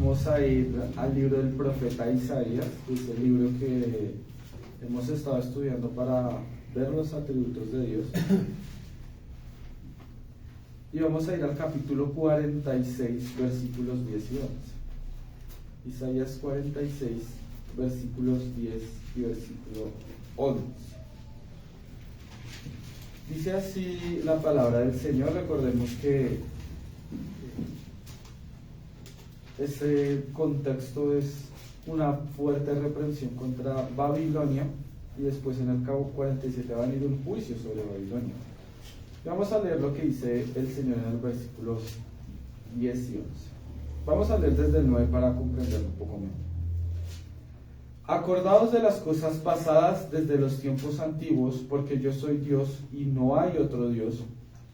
Vamos a ir al libro del profeta Isaías, que es el libro que hemos estado estudiando para ver los atributos de Dios. Y vamos a ir al capítulo 46, versículos 10 y 11. Isaías 46, versículos 10 y versículo 11. Dice así la palabra del Señor. Recordemos que ese contexto es una fuerte reprensión contra Babilonia, y después en el cabo 47 va a venir un juicio sobre Babilonia. Vamos a leer lo que dice el Señor en el versículo 10 y 11. Vamos a leer desde el 9 para comprenderlo un poco mejor. Acordaos de las cosas pasadas desde los tiempos antiguos, porque yo soy Dios y no hay otro Dios,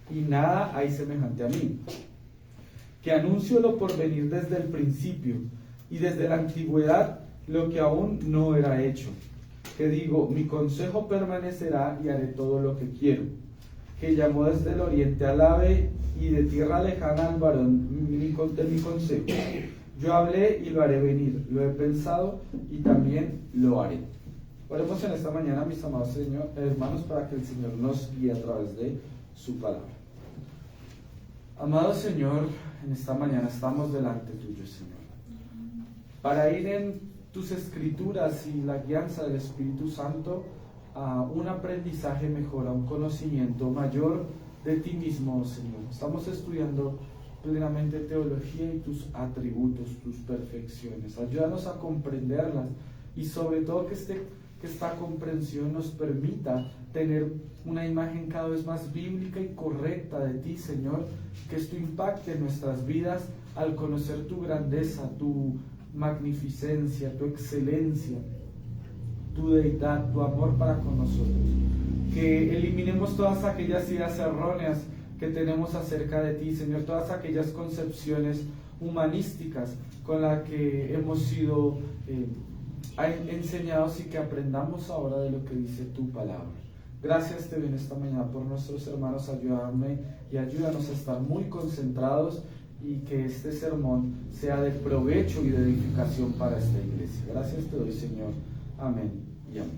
y nada hay semejante a mí, que anuncio lo por venir desde el principio, y desde la antigüedad lo que aún no era hecho, que digo, mi consejo permanecerá y haré todo lo que quiero, que llamó desde el oriente al ave y de tierra lejana al varón de mi consejo. Yo hablé y lo haré venir, lo he pensado y también lo haré. Oremos en esta mañana, mis amados hermanos, para que el Señor nos guíe a través de su palabra. Amado Señor, en esta mañana estamos delante tuyo, Señor, para ir en tus escrituras y la guianza del Espíritu Santo a un aprendizaje mejor, a un conocimiento mayor de ti mismo, Señor. Estamos estudiando plenamente teología y tus atributos, tus perfecciones. Ayúdanos a comprenderlas y sobre todo que esta comprensión nos permita tener una imagen cada vez más bíblica y correcta de ti, Señor, que esto impacte nuestras vidas al conocer tu grandeza, tu magnificencia, tu excelencia, tu deidad, tu amor para con nosotros. Que eliminemos todas aquellas ideas erróneas que tenemos acerca de ti, Señor, todas aquellas concepciones humanísticas con las que hemos sido enseñados, y que aprendamos ahora de lo que dice tu palabra. Gracias te doy en esta mañana por nuestros hermanos. Ayúdame y ayúdanos a estar muy concentrados y que este sermón sea de provecho y de edificación para esta iglesia. Gracias te doy, Señor. Amén y amén.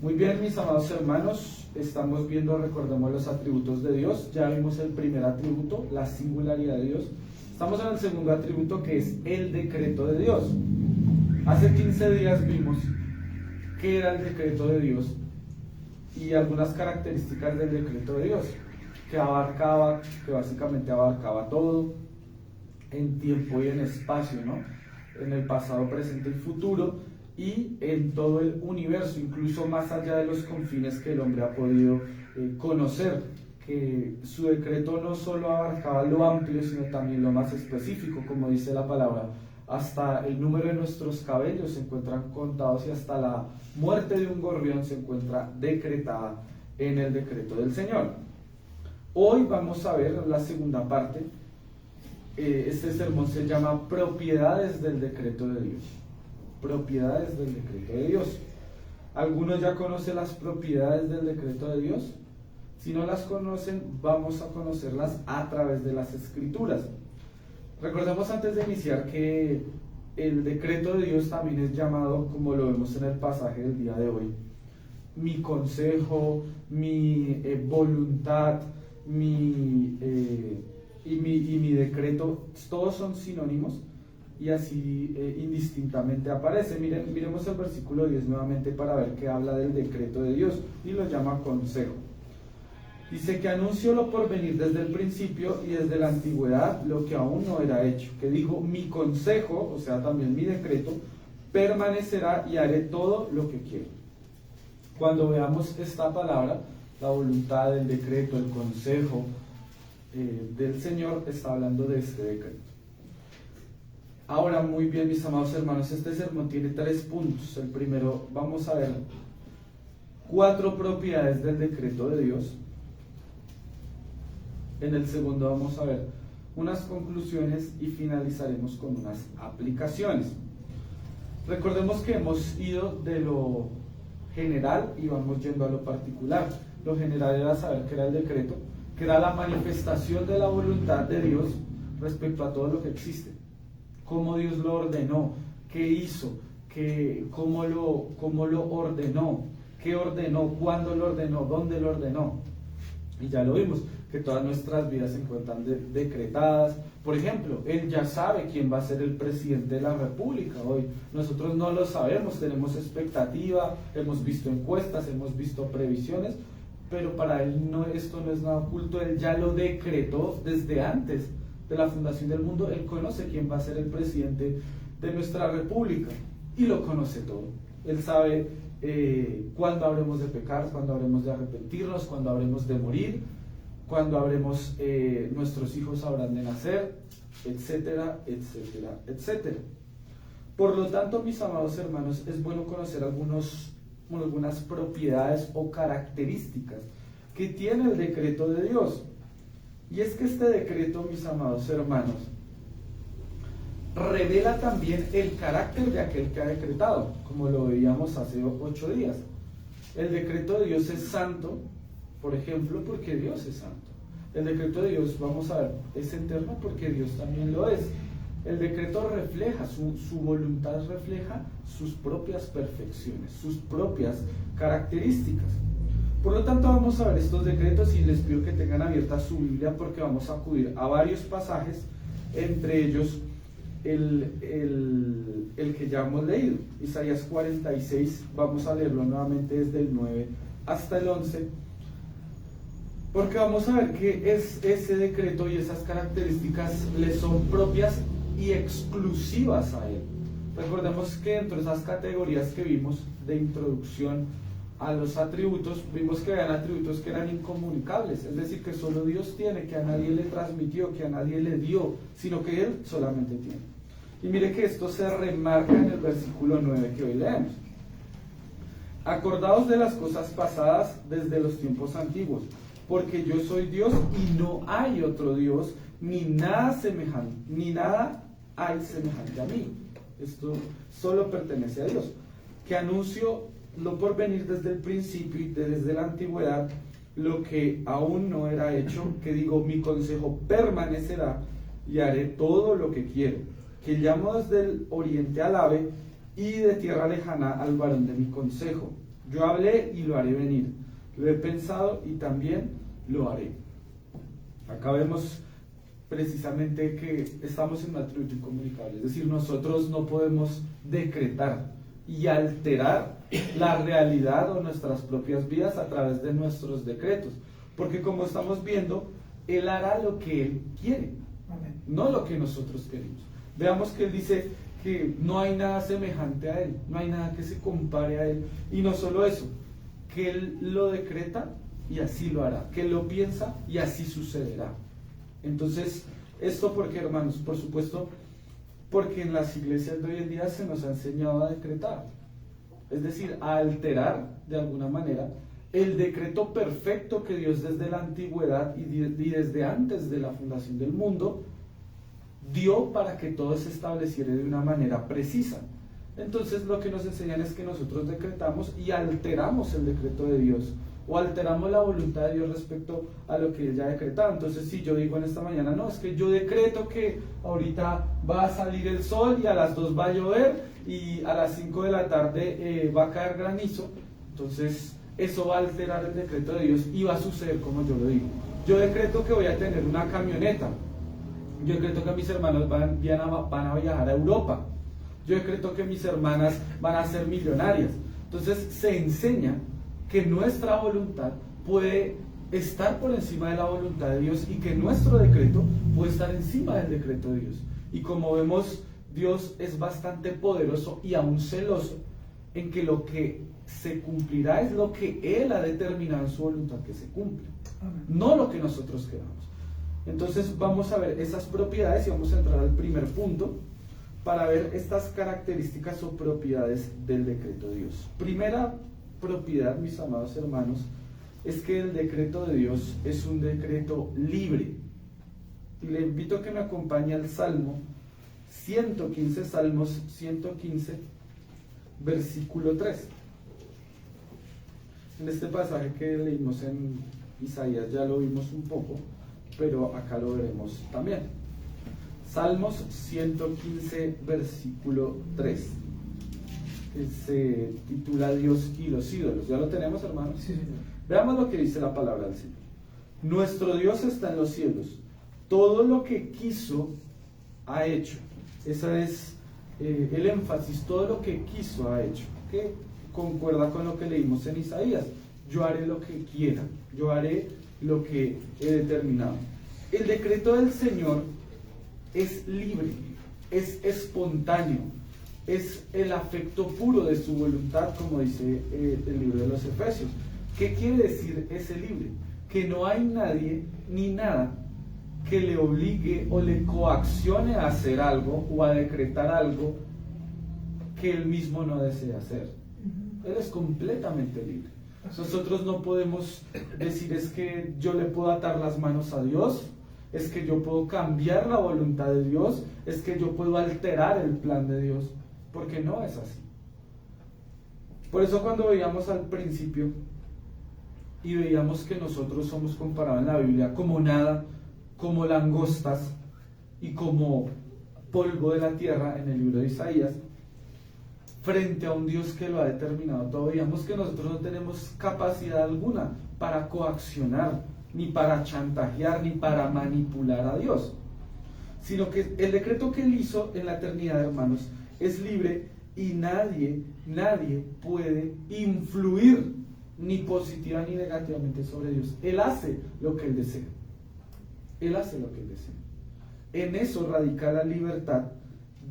Muy bien, mis amados hermanos, estamos viendo, recordemos, los atributos de Dios. Ya vimos el primer atributo, la singularidad de Dios. Estamos en el segundo atributo, que es el decreto de Dios. Hace 15 días vimos qué era el decreto de Dios y algunas características del decreto de Dios, que básicamente abarcaba todo, en tiempo y en espacio, ¿no? En el pasado, presente y futuro, y en todo el universo, incluso más allá de los confines que el hombre ha podido conocer, que su decreto no solo abarcaba lo amplio, sino también lo más específico, como dice la palabra. Hasta el número de nuestros cabellos se encuentran contados, y hasta la muerte de un gorrión se encuentra decretada en el decreto del Señor. Hoy vamos a ver la segunda parte. Este sermón se llama Propiedades del decreto de Dios. Propiedades del decreto de Dios. ¿Algunos ya conocen las propiedades del decreto de Dios? Si no las conocen, vamos a conocerlas a través de las Escrituras. Recordemos antes de iniciar que el decreto de Dios también es llamado, como lo vemos en el pasaje del día de hoy, mi consejo, mi voluntad, mi decreto. Todos son sinónimos y así indistintamente aparece. Miremos el versículo 10 nuevamente para ver que habla del decreto de Dios y lo llama consejo. Dice que anunció lo por venir desde el principio y desde la antigüedad lo que aún no era hecho, que dijo, mi consejo, o sea también mi decreto, permanecerá y haré todo lo que quiero. Cuando veamos esta palabra, la voluntad, el decreto, el consejo del Señor, está hablando de este decreto. Ahora, muy bien, mis amados hermanos, este sermón tiene 3 puntos. El primero, vamos a ver 4 propiedades del decreto de Dios. En el segundo vamos a ver unas conclusiones y finalizaremos con unas aplicaciones. Recordemos que hemos ido de lo general y vamos yendo a lo particular. Lo general era saber qué era el decreto, que era la manifestación de la voluntad de Dios respecto a todo lo que existe. cómo Dios lo ordenó, qué hizo, cómo lo ordenó, qué ordenó, cuándo lo ordenó, dónde lo ordenó. Y ya lo vimos, que todas nuestras vidas se encuentran decretadas. Por ejemplo, Él ya sabe quién va a ser el presidente de la República hoy. Nosotros no lo sabemos, tenemos expectativa, hemos visto encuestas, hemos visto previsiones, pero para Él esto no es nada oculto. Él ya lo decretó desde antes de la fundación del mundo. Él conoce quién va a ser el presidente de nuestra República y lo conoce todo. Él sabe cuándo habremos de pecar, cuándo habremos de arrepentirnos, cuándo habremos de morir, cuándo nuestros hijos habrán de nacer, etcétera, etcétera, etcétera. Por lo tanto, mis amados hermanos, es bueno conocer algunas propiedades o características que tiene el decreto de Dios. Y es que este decreto, mis amados hermanos, revela también el carácter de aquel que ha decretado, como lo veíamos hace 8 días. El decreto de Dios es santo, por ejemplo, porque Dios es santo. El decreto de Dios, vamos a ver, es eterno porque Dios también lo es. El decreto refleja, su voluntad refleja sus propias perfecciones, sus propias características. Por lo tanto, vamos a ver estos decretos y les pido que tengan abierta su Biblia porque vamos a acudir a varios pasajes, entre ellos el que ya hemos leído, Isaías 46, vamos a leerlo nuevamente desde el 9 hasta el 11, porque vamos a ver que ese decreto y esas características le son propias y exclusivas a él. Recordemos que dentro de esas categorías que vimos de introducción a los atributos, vimos que eran atributos que eran incomunicables, es decir, que solo Dios tiene, que a nadie le transmitió, que a nadie le dio, sino que Él solamente tiene. Y mire que esto se remarca en el versículo 9 que hoy leemos. Acordaos de las cosas pasadas desde los tiempos antiguos, porque yo soy Dios y no hay otro Dios, ni nada semejante, ni nada hay semejante a mí. Esto solo pertenece a Dios, que anuncio lo por venir desde el principio y desde la antigüedad, lo que aún no era hecho, que digo, mi consejo permanecerá y haré todo lo que quiero, que llamo desde el oriente al ave y de tierra lejana al varón de mi consejo. Yo hablé y lo haré venir, lo he pensado y también lo haré. Acá vemos precisamente que estamos en un atributo incomunicable, es decir, nosotros no podemos decretar y alterar la realidad o nuestras propias vidas a través de nuestros decretos, porque como estamos viendo, Él hará lo que Él quiere, no lo que nosotros queremos. Veamos que Él dice que no hay nada semejante a Él, no hay nada que se compare a Él, y no solo eso, que Él lo decreta y así lo hará, que Él lo piensa y así sucederá. Entonces, ¿esto por qué, hermanos? Por supuesto, porque en las iglesias de hoy en día se nos ha enseñado a decretar, es decir, a alterar de alguna manera el decreto perfecto que Dios desde la antigüedad y desde antes de la fundación del mundo dio para que todo se estableciera de una manera precisa. Entonces lo que nos enseñan es que nosotros decretamos y alteramos el decreto de Dios, o alteramos la voluntad de Dios respecto a lo que Él ya ha decretado. Entonces si yo digo en esta mañana, no, es que yo decreto que ahorita va a salir el sol y a las 2 va a llover y a las 5 de la tarde va a caer granizo, entonces eso va a alterar el decreto de Dios y va a suceder como yo lo digo. Yo decreto que voy a tener una camioneta, yo decreto que mis hermanos van a viajar a Europa, yo decreto que mis hermanas van a ser millonarias. Entonces se enseña que nuestra voluntad puede estar por encima de la voluntad de Dios y que nuestro decreto puede estar encima del decreto de Dios. Y como vemos, Dios es bastante poderoso y aún celoso en que lo que se cumplirá es lo que Él ha determinado en su voluntad que se cumpla, no lo que nosotros queramos. Entonces vamos a ver esas propiedades y vamos a entrar al primer punto para ver estas características o propiedades del decreto de Dios. Primera propiedad, mis amados hermanos, es que el decreto de Dios es un decreto libre. Y le invito a que me acompañe al Salmo 115, Salmos 115, versículo 3. En este pasaje que leímos en Isaías ya lo vimos un poco, pero acá lo veremos también. Salmos 115, versículo 3, que se titula Dios y los ídolos. ¿Ya lo tenemos, hermanos? Sí, señor. Veamos lo que dice la palabra del Señor. Nuestro Dios está en los cielos. Todo lo que quiso ha hecho. Ese es el énfasis. Todo lo que quiso ha hecho. Que concuerda con lo que leímos en Isaías. Yo haré lo que quiera. Yo haré lo que he determinado. El decreto del Señor es libre, es espontáneo, es el afecto puro de su voluntad, como dice el libro de los Efesios. ¿Qué quiere decir ese libre? Que no hay nadie ni nada que le obligue o le coaccione a hacer algo o a decretar algo que él mismo no desea hacer. Él es completamente libre. Nosotros no podemos decir es que yo le puedo atar las manos a Dios, es que yo puedo cambiar la voluntad de Dios, es que yo puedo alterar el plan de Dios, porque no es así. Por eso cuando veíamos al principio y veíamos que nosotros somos comparados en la Biblia como nada, como langostas y como polvo de la tierra en el libro de Isaías, frente a un Dios que lo ha determinado todo, veíamos que nosotros no tenemos capacidad alguna para coaccionar, ni para chantajear, ni para manipular a Dios, sino que el decreto que Él hizo en la eternidad, hermanos, es libre y nadie puede influir ni positiva ni negativamente sobre Dios. Él hace lo que Él desea. Él hace lo que Él desea. En eso radica la libertad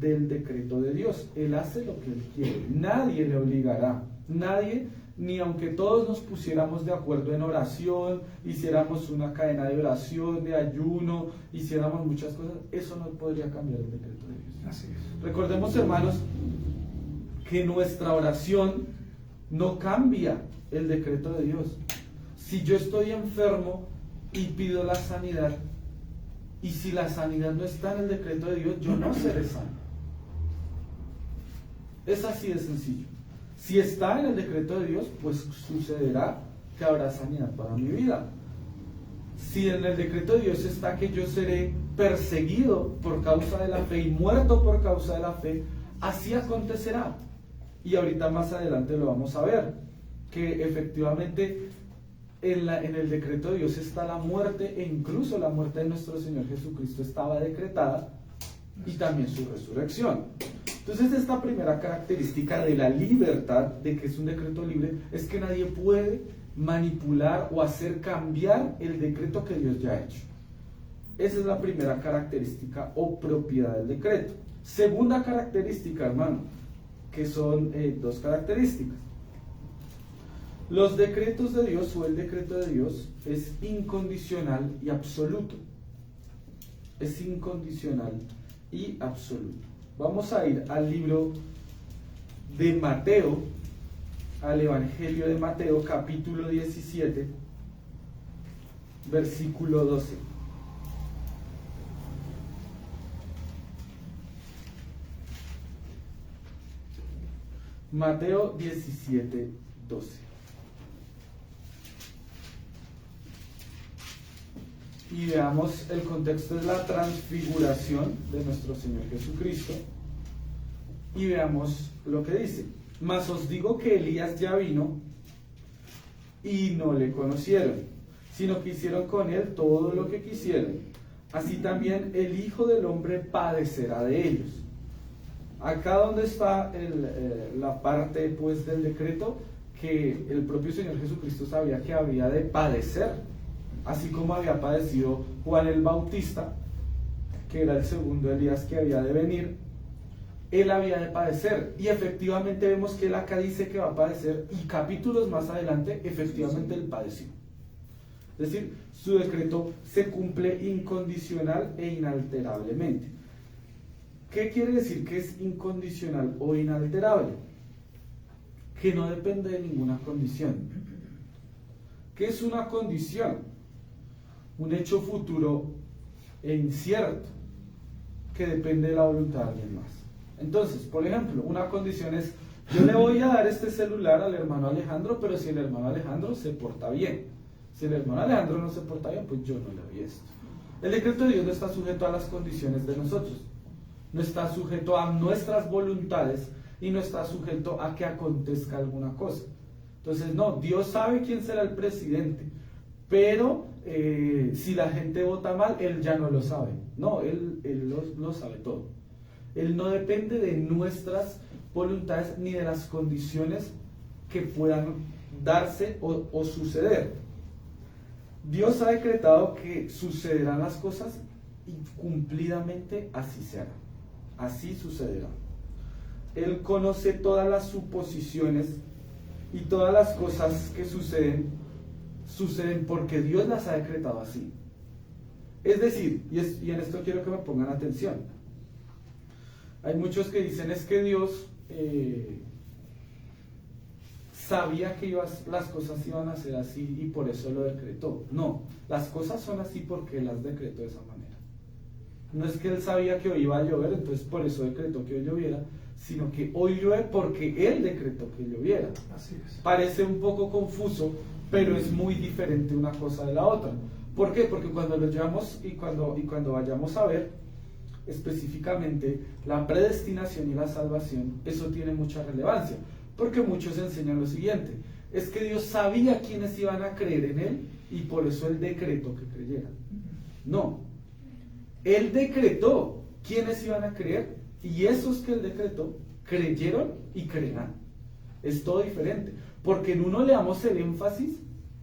del decreto de Dios. Él hace lo que Él quiere. Nadie le obligará. Nadie, ni aunque todos nos pusiéramos de acuerdo en oración, hiciéramos una cadena de oración, de ayuno, hiciéramos muchas cosas, eso no podría cambiar el decreto de Dios. Así es. Recordemos, hermanos, que nuestra oración no cambia el decreto de Dios. Si yo estoy enfermo y pido la sanidad, y si la sanidad no está en el decreto de Dios, yo no seré sano. Es así de sencillo. Si está en el decreto de Dios, pues sucederá que habrá sanidad para mi vida. Si en el decreto de Dios está que yo seré perseguido por causa de la fe y muerto por causa de la fe, así acontecerá. Y ahorita más adelante lo vamos a ver, que efectivamente en el decreto de Dios está la muerte, e incluso la muerte de nuestro Señor Jesucristo estaba decretada, y también su resurrección. Entonces, esta primera característica de la libertad, de que es un decreto libre, es que nadie puede manipular o hacer cambiar el decreto que Dios ya ha hecho. Esa es la primera característica o propiedad del decreto. Segunda característica, hermano, que son dos características. Los decretos de Dios o el decreto de Dios es incondicional y absoluto. Es incondicional y absoluto. Vamos a ir al libro de Mateo, al Evangelio de Mateo, capítulo 17, versículo 12. Mateo 17, 12. Y veamos, el contexto es la transfiguración de nuestro Señor Jesucristo. Y veamos lo que dice. Mas os digo que Elías ya vino y no le conocieron, sino que hicieron con él todo lo que quisieron. Así también el Hijo del Hombre padecerá de ellos. Acá donde está la parte pues del decreto, que el propio Señor Jesucristo sabía que había de padecer, así como había padecido Juan el Bautista, que era el segundo Elías que había de venir. Él había de padecer, y efectivamente vemos que él acá dice que va a padecer, y capítulos más adelante efectivamente él padeció. Es decir, su decreto se cumple incondicional e inalterablemente. ¿Qué quiere decir que es incondicional o inalterable? Que no depende de ninguna condición. ¿Qué es una condición? Un hecho futuro e incierto que depende de la voluntad de alguien más. Entonces, por ejemplo, una condición es: yo le voy a dar este celular al hermano Alejandro, pero si el hermano Alejandro se porta bien. Si el hermano Alejandro no se porta bien, pues yo no le doy esto. El decreto de Dios no está sujeto a las condiciones de nosotros, no está sujeto a nuestras voluntades y no está sujeto a que acontezca alguna cosa. Entonces, no, Dios sabe quién será el presidente, pero si la gente vota mal, Él ya no lo sabe. No, Él lo sabe todo. Él no depende de nuestras voluntades ni de las condiciones que puedan darse o suceder. Dios ha decretado que sucederán las cosas y cumplidamente así será. Así sucederá. Él conoce todas las suposiciones y todas las cosas que suceden porque Dios las ha decretado así. Es decir, y en esto quiero que me pongan atención, hay muchos que dicen es que Dios sabía que las cosas iban a ser así y por eso lo decretó. No, las cosas son así porque Él las decretó de esa manera. No es que Él sabía que hoy iba a llover, entonces por eso decretó que hoy lloviera, sino que hoy llueve porque Él decretó que lloviera. Así es. Parece un poco confuso, pero es muy diferente una cosa de la otra. ¿Por qué? Porque cuando lo llevamos y cuando vayamos a ver específicamente la predestinación y la salvación, eso tiene mucha relevancia, porque muchos enseñan lo siguiente: es que Dios sabía quiénes iban a creer en Él y por eso Él decretó que creyeran. No, Él decretó quiénes iban a creer y esos que Él decretó creyeron y creerán. Es todo diferente, porque en uno le damos el énfasis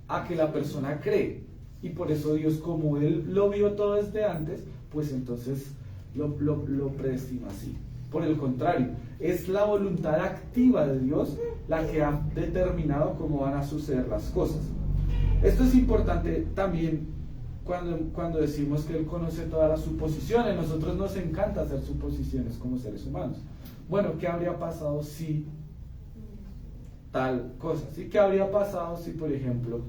a que la persona cree, y por eso Dios, como Él lo vio todo desde antes, pues entonces lo predestinó así. Por el contrario, es la voluntad activa de Dios la que ha determinado cómo van a suceder las cosas. Esto es importante también cuando decimos que Él conoce todas las suposiciones. Nosotros nos encanta hacer suposiciones como seres humanos. Bueno, ¿qué habría pasado si tal cosa? ¿Sí? ¿Qué habría pasado si, por ejemplo,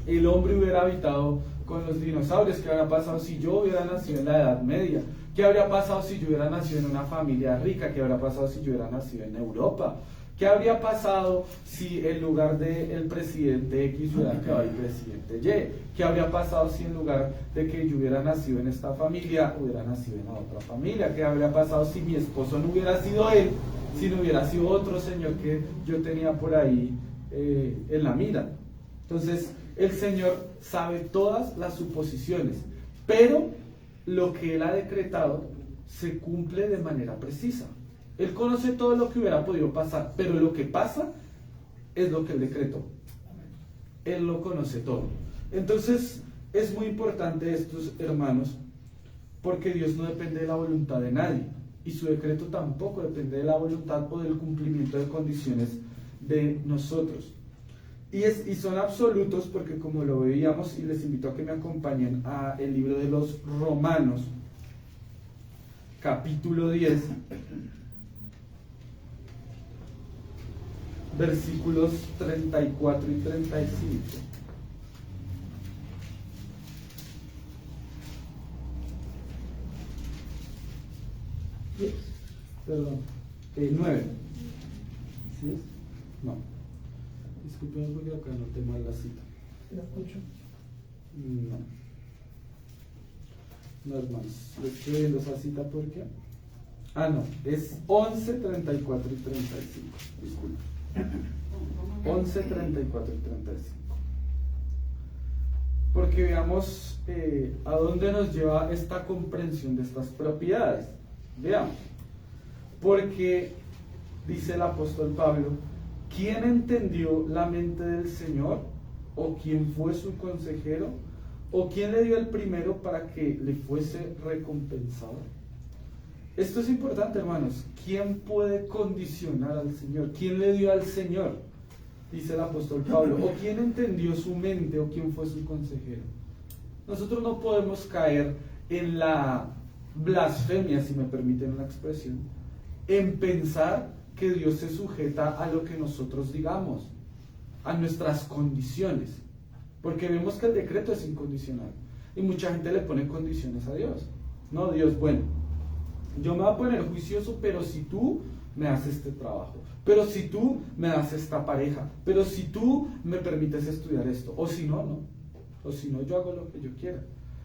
el hombre hubiera habitado con los dinosaurios? ¿Qué habría pasado si yo hubiera nacido en la Edad Media? ¿Qué habría pasado si yo hubiera nacido en una familia rica? ¿Qué habría pasado si yo hubiera nacido en Europa? ¿Qué habría pasado si en lugar del presidente X hubiera quedado el presidente Y? ¿Qué habría pasado si en lugar de que yo hubiera nacido en esta familia, hubiera nacido en la otra familia? ¿Qué habría pasado si mi esposo no hubiera sido él, si no hubiera sido otro señor que yo tenía por ahí en la mira? Entonces, el Señor sabe todas las suposiciones, pero lo que Él ha decretado se cumple de manera precisa. Él conoce todo lo que hubiera podido pasar, pero lo que pasa es lo que Él decretó. Él lo conoce todo. Entonces, es muy importante esto, hermanos, porque Dios no depende de la voluntad de nadie, y su decreto tampoco depende de la voluntad o del cumplimiento de condiciones de nosotros. Y son absolutos porque, como lo veíamos, y les invito a que me acompañen a el libro de los Romanos, capítulo 10, versículos 34 y 35. Perdón, 9. ¿Sí es? No. Disculpen porque acá no tengo la cita. ¿La 8? No, hermanos. Le estoy viendo esa cita porque... no, es 11, 34 y 35. Disculpen. 11, 34 y 35. Porque veamos a dónde nos lleva esta comprensión de estas propiedades. Veamos. Porque, dice el apóstol Pablo, ¿quién entendió la mente del Señor? ¿O quién fue su consejero? ¿O quién le dio el primero para que le fuese recompensado? Esto es importante, hermanos. ¿Quién puede condicionar al Señor? ¿Quién le dio al Señor? Dice el apóstol Pablo. ¿O quién entendió su mente? ¿O quién fue su consejero? Nosotros no podemos caer en la blasfemia, si me permiten la expresión, en pensar que Dios se sujeta a lo que nosotros digamos, a nuestras condiciones, porque vemos que el decreto es incondicional y mucha gente le pone condiciones a Dios. No, Dios, bueno, yo me voy a poner juicioso, pero si tú me das este trabajo, pero si tú me das esta pareja, pero si tú me permites estudiar esto, o si no, no, o si no, yo hago lo que yo quiera.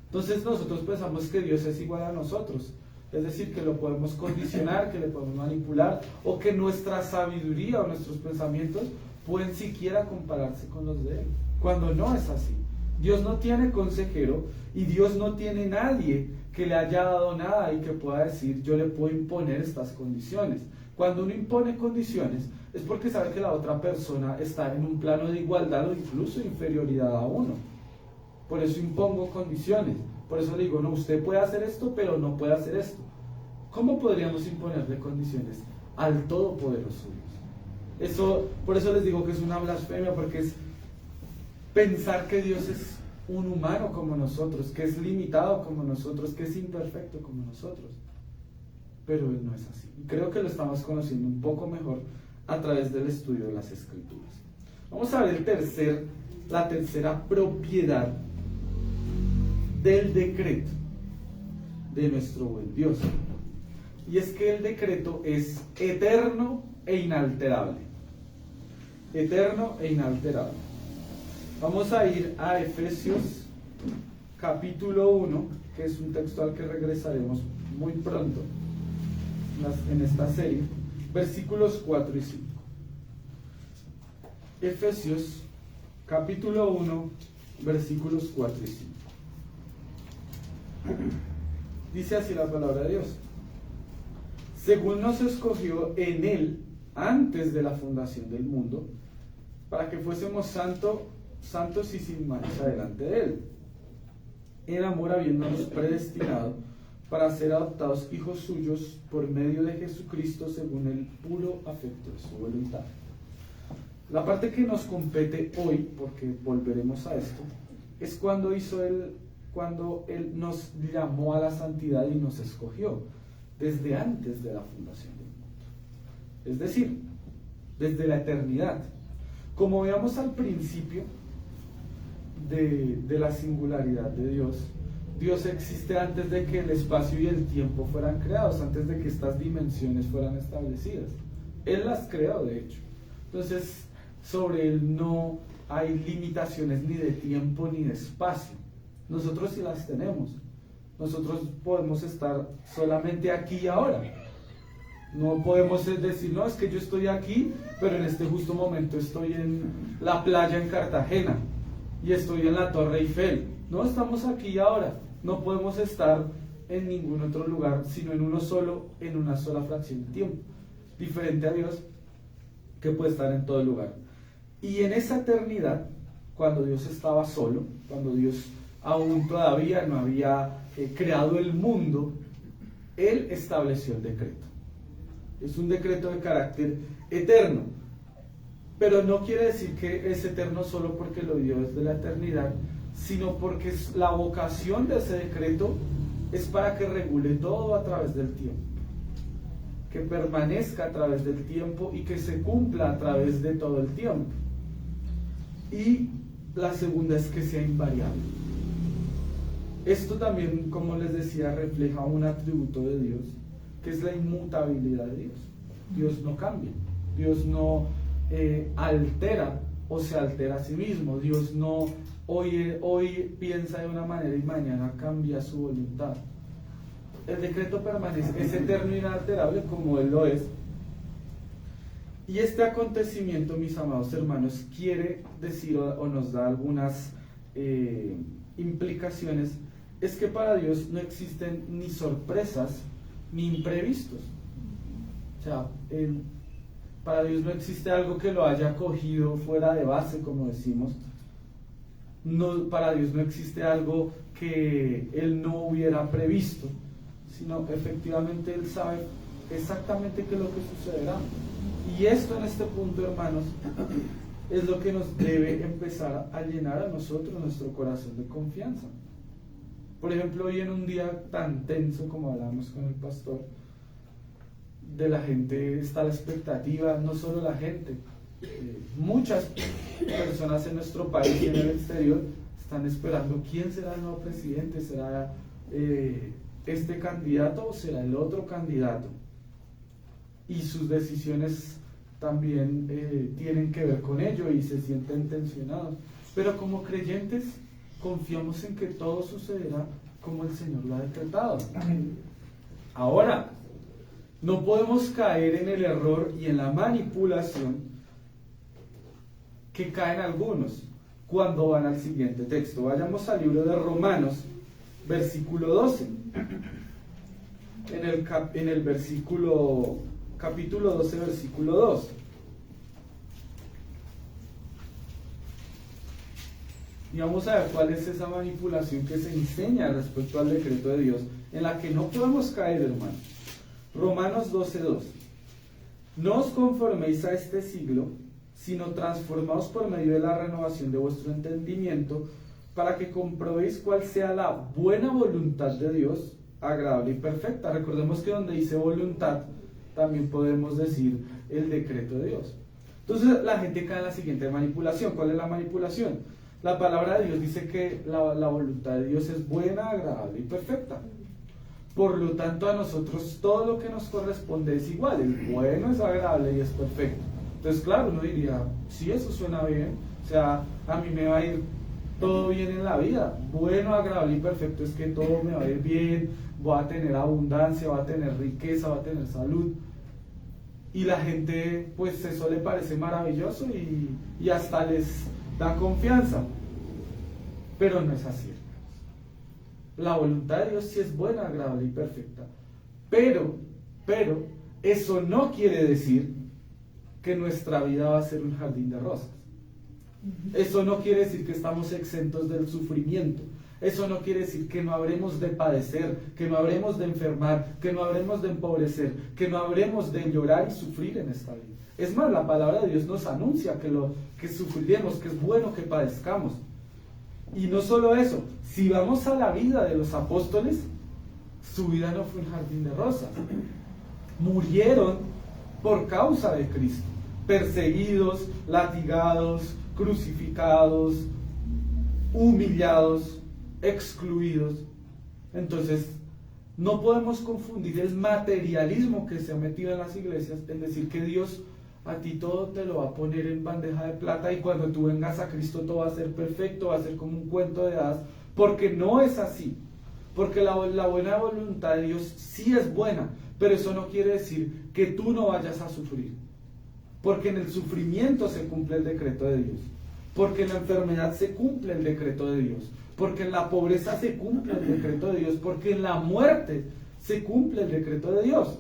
Entonces nosotros pensamos que Dios es igual a nosotros, es decir, que lo podemos condicionar, que le podemos manipular, o que nuestra sabiduría o nuestros pensamientos pueden siquiera compararse con los de Él, cuando no es así. Dios no tiene consejero y Dios no tiene nadie que le haya dado nada y que pueda decir, yo le puedo imponer estas condiciones. Cuando uno impone condiciones es porque sabe que la otra persona está en un plano de igualdad o incluso inferioridad a uno. Por eso impongo condiciones. Por eso le digo, no, usted puede hacer esto, pero no puede hacer esto. ¿Cómo podríamos imponerle condiciones al Todopoderoso Dios? Eso, por eso les digo que es una blasfemia, porque es pensar que Dios es un humano como nosotros, que es limitado como nosotros, que es imperfecto como nosotros. Pero Él no es así. Y creo que lo estamos conociendo un poco mejor a través del estudio de las Escrituras. Vamos a ver la tercera propiedad del decreto de nuestro buen Dios. Y es que el decreto es eterno e inalterable. Eterno e inalterable. Vamos a ir a Efesios capítulo 1, que es un texto al que regresaremos muy pronto en esta serie, versículos 4 y 5. Efesios capítulo 1, versículos 4 y 5. Dice así la palabra de Dios: según nos escogió en Él antes de la fundación del mundo, para que fuésemos santos y sin mancha delante de Él, en amor habiéndonos predestinado para ser adoptados hijos suyos por medio de Jesucristo según el puro afecto de su voluntad. La parte que nos compete hoy, porque volveremos a esto, es cuando Él nos llamó a la santidad y nos escogió desde antes de la fundación del mundo. Es decir, desde la eternidad. Como veamos al principio de la singularidad de Dios, Dios existe antes de que el espacio y el tiempo fueran creados, antes de que estas dimensiones fueran establecidas. Él las creó, de hecho. Entonces, sobre Él no hay limitaciones ni de tiempo ni de espacio. Nosotros sí las tenemos. Nosotros podemos estar solamente aquí y ahora. No podemos decir, no, es que yo estoy aquí, pero en este justo momento estoy en la playa en Cartagena y estoy en la Torre Eiffel. No, estamos aquí y ahora. No podemos estar en ningún otro lugar, sino en uno solo, en una sola fracción de tiempo. Diferente a Dios, que puede estar en todo lugar. Y en esa eternidad, cuando Dios estaba solo, cuando Dios aún todavía no había creado el mundo, Él estableció el decreto. Es un decreto de carácter eterno, pero no quiere decir que es eterno solo porque lo dio desde la eternidad, sino porque la vocación de ese decreto es para que regule todo a través del tiempo, que permanezca a través del tiempo y que se cumpla a través de todo el tiempo. Y la segunda es que sea invariable. Esto también, como les decía, refleja un atributo de Dios, que es la inmutabilidad de Dios. Dios no cambia, Dios no altera o se altera a sí mismo. Dios no hoy piensa de una manera y mañana cambia su voluntad. El decreto permanece, es eterno e inalterable como Él lo es. Y este acontecimiento, mis amados hermanos, quiere decir o nos da algunas implicaciones. Es que para Dios no existen ni sorpresas ni imprevistos. O sea, para Dios no existe algo que lo haya cogido fuera de base, como decimos. No, para Dios no existe algo que Él no hubiera previsto, sino efectivamente Él sabe exactamente qué es lo que sucederá. Y esto en este punto, hermanos, es lo que nos debe empezar a llenar a nosotros nuestro corazón de confianza. Por ejemplo, hoy en un día tan tenso como hablamos con el pastor, de la gente está la expectativa, no solo la gente, muchas personas en nuestro país y en el exterior están esperando quién será el nuevo presidente. ¿Será este candidato o será el otro candidato? Y sus decisiones también tienen que ver con ello y se sienten tensionados. Pero como creyentes confiamos en que todo sucederá como el Señor lo ha decretado. Amén. Ahora, no podemos caer en el error y en la manipulación que caen algunos cuando van al siguiente texto. Vayamos al libro de Romanos, versículo 12. En el capítulo 12, versículo 2. Y vamos a ver cuál es esa manipulación que se enseña respecto al decreto de Dios, en la que no podemos caer, hermano. Romanos 12:2. No os conforméis a este siglo, sino transformaos por medio de la renovación de vuestro entendimiento, para que comprobéis cuál sea la buena voluntad de Dios, agradable y perfecta. Recordemos que donde dice voluntad, también podemos decir el decreto de Dios. Entonces la gente cae en la siguiente manipulación. ¿Cuál es la manipulación? La palabra de Dios dice que la voluntad de Dios es buena, agradable y perfecta. Por lo tanto, a nosotros todo lo que nos corresponde es igual. El bueno es agradable y es perfecto. Entonces, claro, uno diría, sí, eso suena bien. O sea, a mí me va a ir todo bien en la vida. Bueno, agradable y perfecto es que todo me va a ir bien. Voy a tener abundancia, voy a tener riqueza, voy a tener salud. Y la gente, pues eso le parece maravilloso y hasta les da confianza. Pero no es así, hermanos. La voluntad de Dios sí es buena, agradable y perfecta. Pero, eso no quiere decir que nuestra vida va a ser un jardín de rosas. Eso no quiere decir que estamos exentos del sufrimiento. Eso no quiere decir que no habremos de padecer, que no habremos de enfermar, que no habremos de empobrecer, que no habremos de llorar y sufrir en esta vida. Es más, la palabra de Dios nos anuncia que sufriremos, que es bueno que padezcamos. Y no solo eso, si vamos a la vida de los apóstoles, su vida no fue un jardín de rosas. Murieron por causa de Cristo, perseguidos, latigados, crucificados, humillados, excluidos. Entonces, no podemos confundir el materialismo que se ha metido en las iglesias en decir que Dios a ti todo te lo va a poner en bandeja de plata y cuando tú vengas a Cristo todo va a ser perfecto, va a ser como un cuento de hadas, porque no es así. Porque la buena voluntad de Dios sí es buena, pero eso no quiere decir que tú no vayas a sufrir. Porque en el sufrimiento se cumple el decreto de Dios. Porque en la enfermedad se cumple el decreto de Dios. Porque en la pobreza se cumple el decreto de Dios. Porque en la muerte se cumple el decreto de Dios.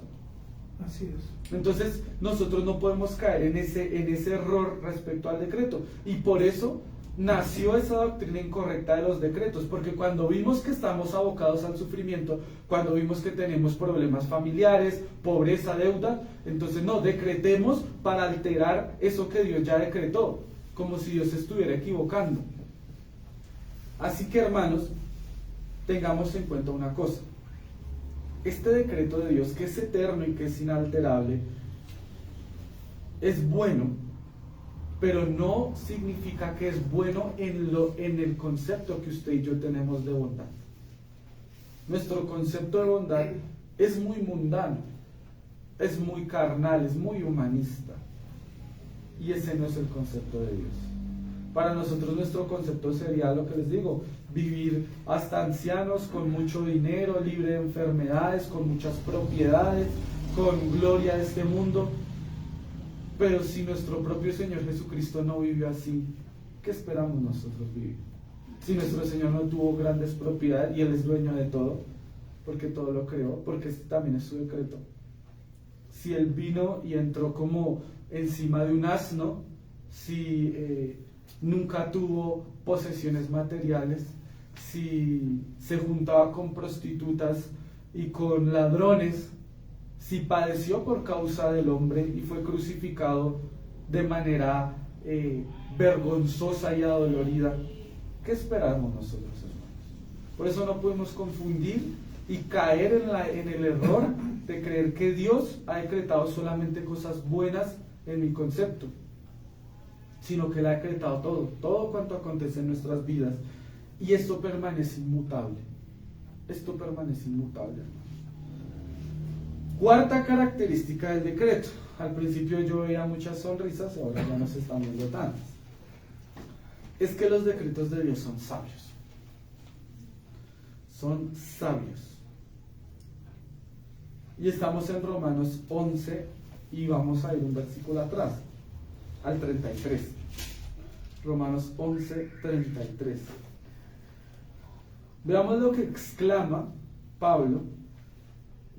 Así es. Entonces nosotros no podemos caer en ese error respecto al decreto. Y por eso nació esa doctrina incorrecta de los decretos. Porque cuando vimos que estamos abocados al sufrimiento, cuando vimos que tenemos problemas familiares, pobreza, deuda, entonces no, decretemos para alterar eso que Dios ya decretó, como si Dios se estuviera equivocando. Así que, hermanos, tengamos en cuenta una cosa. Este decreto de Dios, que es eterno y que es inalterable, es bueno, pero no significa que es bueno en el concepto que usted y yo tenemos de bondad. Nuestro concepto de bondad es muy mundano, es muy carnal, es muy humanista. Y ese no es el concepto de Dios. Para nosotros nuestro concepto sería lo que les digo, vivir hasta ancianos con mucho dinero, libre de enfermedades, con muchas propiedades, con gloria de este mundo. Pero si nuestro propio Señor Jesucristo no vivió así, ¿qué esperamos nosotros vivir? Si nuestro Señor no tuvo grandes propiedades y Él es dueño de todo, porque todo lo creó, porque este también es su decreto. Si Él vino y entró como encima de un asno, si nunca tuvo posesiones materiales, si se juntaba con prostitutas y con ladrones, si padeció por causa del hombre y fue crucificado de manera vergonzosa y adolorida, ¿qué esperamos nosotros, hermanos? Por eso no podemos confundir y caer en el error de creer que Dios ha decretado solamente cosas buenas en mi concepto, sino que Él ha decretado todo cuanto acontece en nuestras vidas, y esto permanece inmutable. Esto permanece inmutable, hermanos. Cuarta característica del decreto. Al principio yo veía muchas sonrisas y ahora ya no se están viendo tantas. Es que los decretos de Dios son sabios. son sabios. Y estamos en Romanos 11 y vamos a ir un versículo atrás, al 33. Romanos 11, 33. Veamos lo que exclama Pablo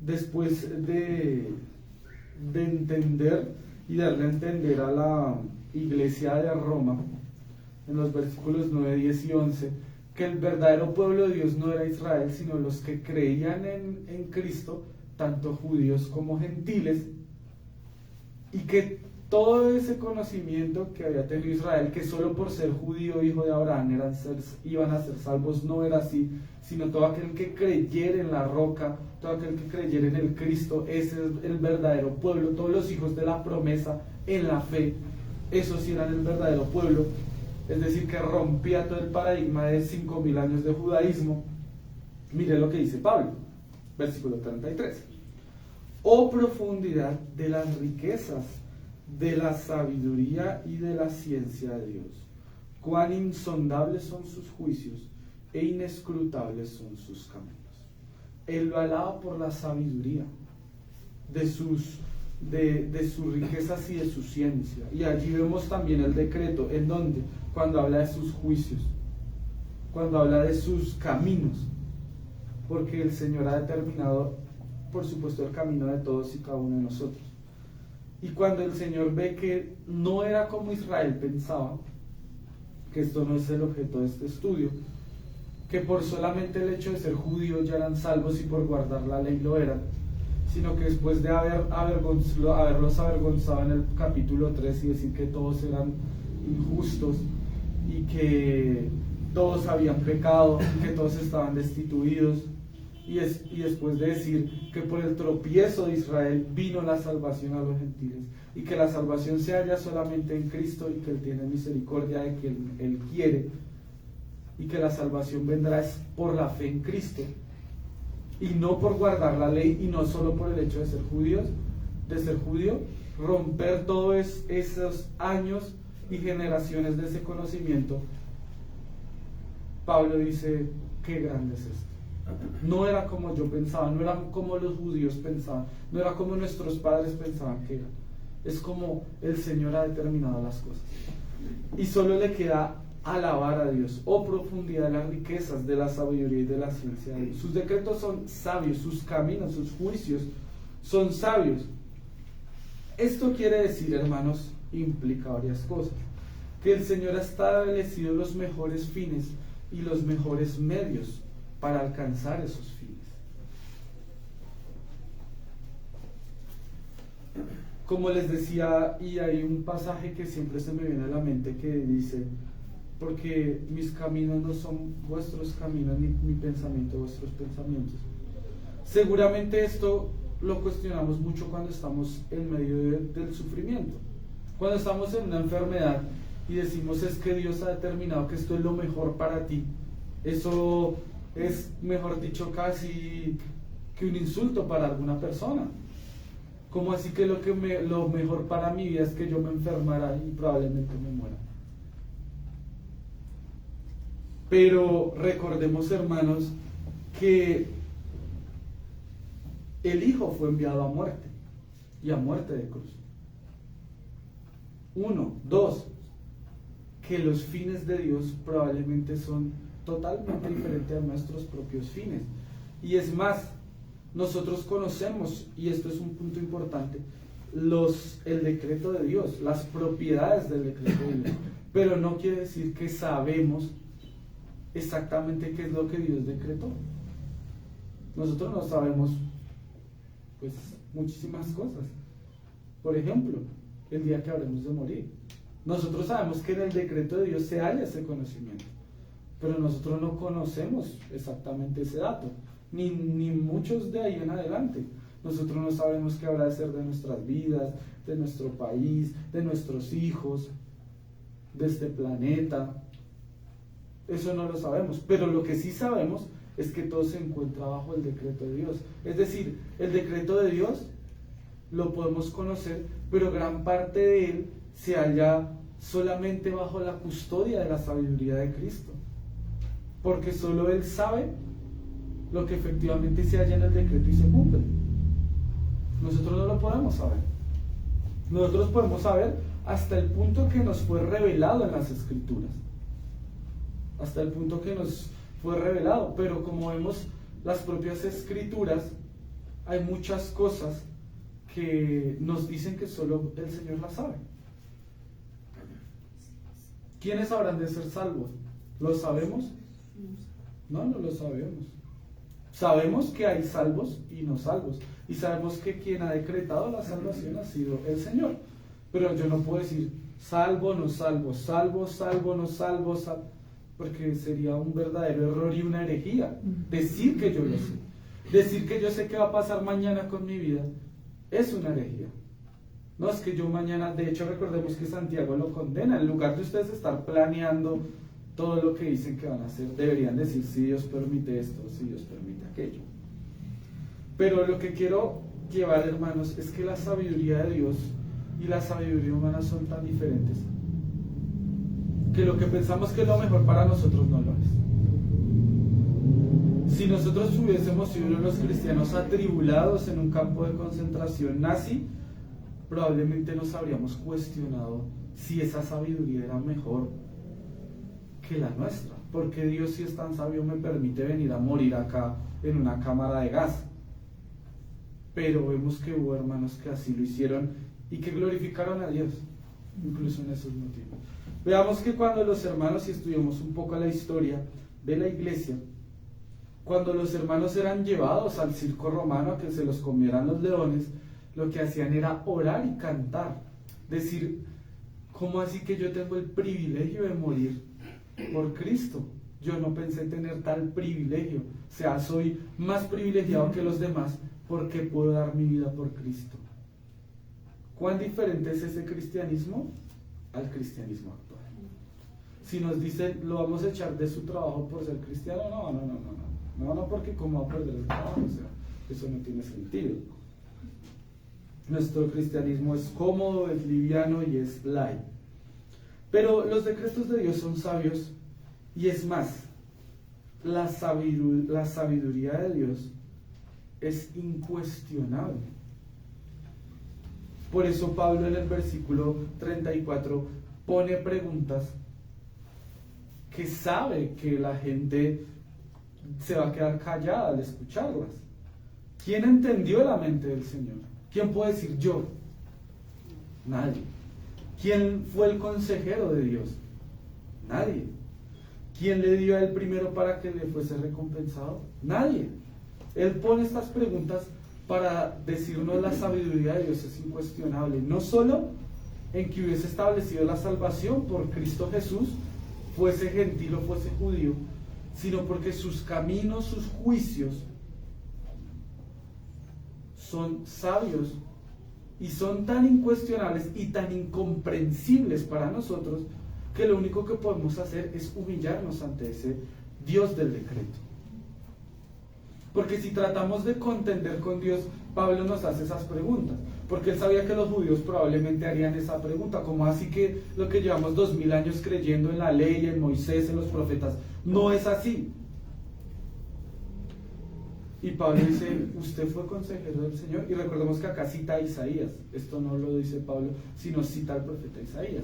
después de entender y darle a entender a la iglesia de Roma, en los versículos 9, 10 y 11, que el verdadero pueblo de Dios no era Israel, sino los que creían en Cristo, tanto judíos como gentiles, y que todo ese conocimiento que había tenido Israel, que solo por ser judío, hijo de Abraham, iban a ser salvos, no era así, sino todo aquel que creyera en la roca, todo aquel que creyera en el Cristo, ese es el verdadero pueblo. Todos los hijos de la promesa en la fe, esos sí eran el verdadero pueblo. Es decir, que rompía todo el paradigma de 5.000 años de judaísmo. Mire lo que dice Pablo, versículo 33. Oh profundidad de las riquezas, de la sabiduría y de la ciencia de Dios. Cuán insondables son sus juicios e inescrutables son sus caminos. Él lo alaba por la sabiduría de sus riquezas y de su ciencia. Y allí vemos también el decreto, en donde, cuando habla de sus juicios, cuando habla de sus caminos, porque el Señor ha determinado, por supuesto, el camino de todos y cada uno de nosotros. Y cuando el Señor ve que no era como Israel pensaba, que esto no es el objeto de este estudio, que por solamente el hecho de ser judíos ya eran salvos y por guardar la ley lo eran, sino que después de haberlos avergonzado en el capítulo 3 y decir que todos eran injustos y que todos habían pecado, que todos estaban destituidos, y después de decir que por el tropiezo de Israel vino la salvación a los gentiles, y que la salvación se halla solamente en Cristo, y que Él tiene misericordia de que Él quiere, y que la salvación vendrá es por la fe en Cristo, y no por guardar la ley, y no solo por el hecho de ser judío, romper todos esos años y generaciones de ese conocimiento. Pablo dice, qué grande es esto. No era como yo pensaba, no era como los judíos pensaban, no era como nuestros padres pensaban que era. Es como el Señor ha determinado las cosas. Y solo le queda alabar a Dios. Oh profundidad de las riquezas, de la sabiduría y de la ciencia de Dios. Sus decretos son sabios, sus caminos, sus juicios son sabios. Esto quiere decir, hermanos, implica varias cosas. Que el Señor ha establecido los mejores fines y los mejores medios para alcanzar esos fines. Como les decía, y hay un pasaje que siempre se me viene a la mente que dice, porque mis caminos no son vuestros caminos, ni mi pensamiento vuestros pensamientos. Seguramente esto lo cuestionamos mucho cuando estamos en medio del sufrimiento, cuando estamos en una enfermedad y decimos, es que Dios ha determinado que esto es lo mejor para ti. Eso es, mejor dicho, casi que un insulto para alguna persona. Como así que lo mejor para mi vida es que yo me enfermara y probablemente me muera? Pero recordemos, hermanos, que el Hijo fue enviado a muerte, y a muerte de cruz. 1, 2, que los fines de Dios probablemente son totalmente diferentes a nuestros propios fines. Y es más, nosotros conocemos, y esto es un punto importante, el decreto de Dios, las propiedades del decreto de Dios, pero no quiere decir que sabemos exactamente qué es lo que Dios decretó. Nosotros no sabemos pues muchísimas cosas. Por ejemplo, el día que habremos de morir. Nosotros sabemos que en el decreto de Dios se halla ese conocimiento, pero nosotros no conocemos exactamente ese dato, ni muchos de ahí en adelante. Nosotros no sabemos qué habrá de ser de nuestras vidas, de nuestro país, de nuestros hijos, de este planeta. Eso no lo sabemos, pero lo que sí sabemos es que todo se encuentra bajo el decreto de Dios. Es decir, el decreto de Dios lo podemos conocer, pero gran parte de él se halla solamente bajo la custodia de la sabiduría de Cristo, porque solo Él sabe lo que efectivamente se halla en el decreto y se cumple. Nosotros no lo podemos saber. Nosotros podemos saber hasta el punto que nos fue revelado en las Escrituras. Hasta el punto que nos fue revelado. Pero como vemos las propias Escrituras, hay muchas cosas que nos dicen que solo el Señor las sabe. ¿Quiénes habrán de ser salvos? ¿Lo sabemos? No, no lo sabemos. Sabemos que hay salvos y no salvos. Y sabemos que quien ha decretado la salvación ha sido el Señor. Pero yo no puedo decir salvo, no salvo, salvo, salvo, no salvo, salvo, porque sería un verdadero error y una herejía. Decir que yo lo sé. Decir que yo sé qué va a pasar mañana con mi vida es una herejía. No es que yo mañana, de hecho recordemos que Santiago lo condena. En lugar de ustedes estar planeando todo lo que dicen que van a hacer, deberían decir si Dios permite esto, si Dios permite aquello. Pero lo que quiero llevar, hermanos, es que la sabiduría de Dios y la sabiduría humana son tan diferentes que lo que pensamos que es lo mejor para nosotros no lo es. Si nosotros hubiésemos sido los cristianos atribulados en un campo de concentración nazi, probablemente nos habríamos cuestionado si esa sabiduría era mejor que la nuestra. Porque Dios, si es tan sabio, me permite venir a morir acá en una cámara de gas. Pero vemos que hubo hermanos que así lo hicieron y que glorificaron a Dios, incluso en esos motivos. Veamos que cuando los hermanos, si estudiamos un poco la historia de la iglesia, cuando los hermanos eran llevados al circo romano a que se los comieran los leones, lo que hacían era orar y cantar. Decir, ¿cómo así que yo tengo el privilegio de morir por Cristo? Yo no pensé tener tal privilegio. O sea, soy más privilegiado que los demás porque puedo dar mi vida por Cristo. ¿Cuán diferente es ese cristianismo al cristianismo actual? Si nos dicen, lo vamos a echar de su trabajo por ser cristiano, no, porque cómo va a perder el trabajo, o sea, eso no tiene sentido. Nuestro cristianismo es cómodo, es liviano y es light. Pero los decretos de Dios son sabios, y es más, la sabiduría de Dios es incuestionable. Por eso Pablo en el versículo 34 pone preguntas que sabe que la gente se va a quedar callada al escucharlas. ¿Quién entendió la mente del Señor? ¿Quién puede decir yo? Nadie. ¿Quién fue el consejero de Dios? Nadie. ¿Quién le dio a él primero para que le fuese recompensado? Nadie. Él pone estas preguntas para decirnos la sabiduría de Dios es incuestionable. No solo en que hubiese establecido la salvación por Cristo Jesús, fuese gentil o fuese judío, sino porque sus caminos, sus juicios son sabios y son tan incuestionables y tan incomprensibles para nosotros que lo único que podemos hacer es humillarnos ante ese Dios del decreto. Porque si tratamos de contender con Dios, Pablo nos hace esas preguntas, porque él sabía que los judíos probablemente harían esa pregunta, como así que lo que llevamos 2000 años creyendo en la ley, en Moisés, en los profetas, no es así. Y Pablo dice, usted fue consejero del Señor, y recordemos que acá cita a Isaías, esto no lo dice Pablo, sino cita al profeta Isaías.